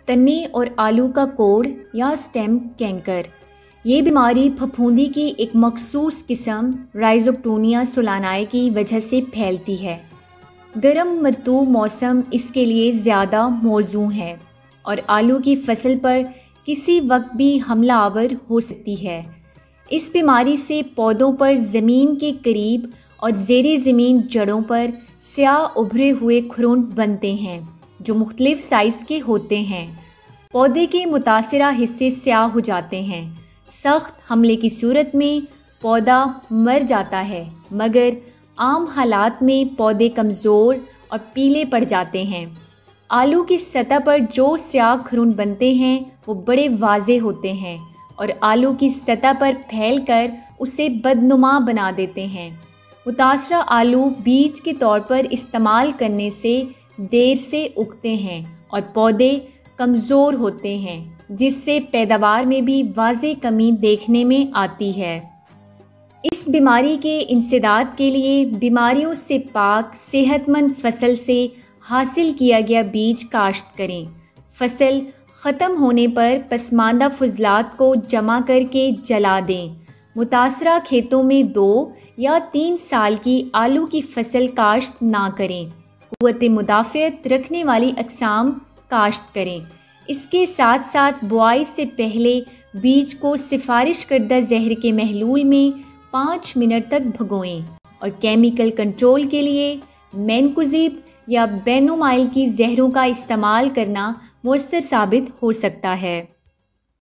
تنے اور آلو کا کوڑ یا سٹیم کینکر۔ یہ بیماری پھپھوندی کی ایک مخصوص قسم رائزوپٹونیا سولاناe کی وجہ سے پھیلتی ہے۔ گرم مرطوب موسم اس کے لیے زیادہ موزوں ہے اور آلو کی فصل پر کسی وقت بھی حملہ آور ہو سکتی ہے۔ اس بیماری سے پودوں پر زمین کے قریب اور زیر زمین جڑوں پر سیاہ ابھرے ہوئے کھرونٹ بنتے ہیں جو مختلف سائز کے ہوتے ہیں۔ پودے کے متاثرہ حصے سیاہ ہو جاتے ہیں۔ سخت حملے کی صورت میں پودا مر جاتا ہے، مگر عام حالات میں پودے کمزور اور پیلے پڑ جاتے ہیں۔ آلو کی سطح پر جو سیاہ کھرونٹ بنتے ہیں وہ بڑے واضح ہوتے ہیں اور آلو کی سطح پر پھیل کر اسے بدنما بنا دیتے ہیں۔ متاثرہ آلو بیج کے طور پر استعمال کرنے سے دیر سے اگتے ہیں اور پودے کمزور ہوتے ہیں، جس سے پیداوار میں بھی واضح کمی دیکھنے میں آتی ہے۔ اس بیماری کے انسداد کے لیے بیماریوں سے پاک صحت مند فصل سے حاصل کیا گیا بیج کاشت کریں۔ فصل ختم ہونے پر پسماندہ فضلات کو جمع کر کے جلا دیں۔ متاثرہ کھیتوں میں 2 یا 3 سال کی آلو کی فصل کاشت نہ کریں۔ قوت مدافعت رکھنے والی اقسام کاشت کریں۔ اس کے ساتھ ساتھ بوائی سے پہلے بیج کو سفارش کردہ زہر کے محلول میں 5 منٹ تک بھگوئیں اور کیمیکل کنٹرول کے لیے مینکوزیب یا بینومائل کی زہروں کا استعمال کرنا مؤثر ثابت ہو سکتا ہے۔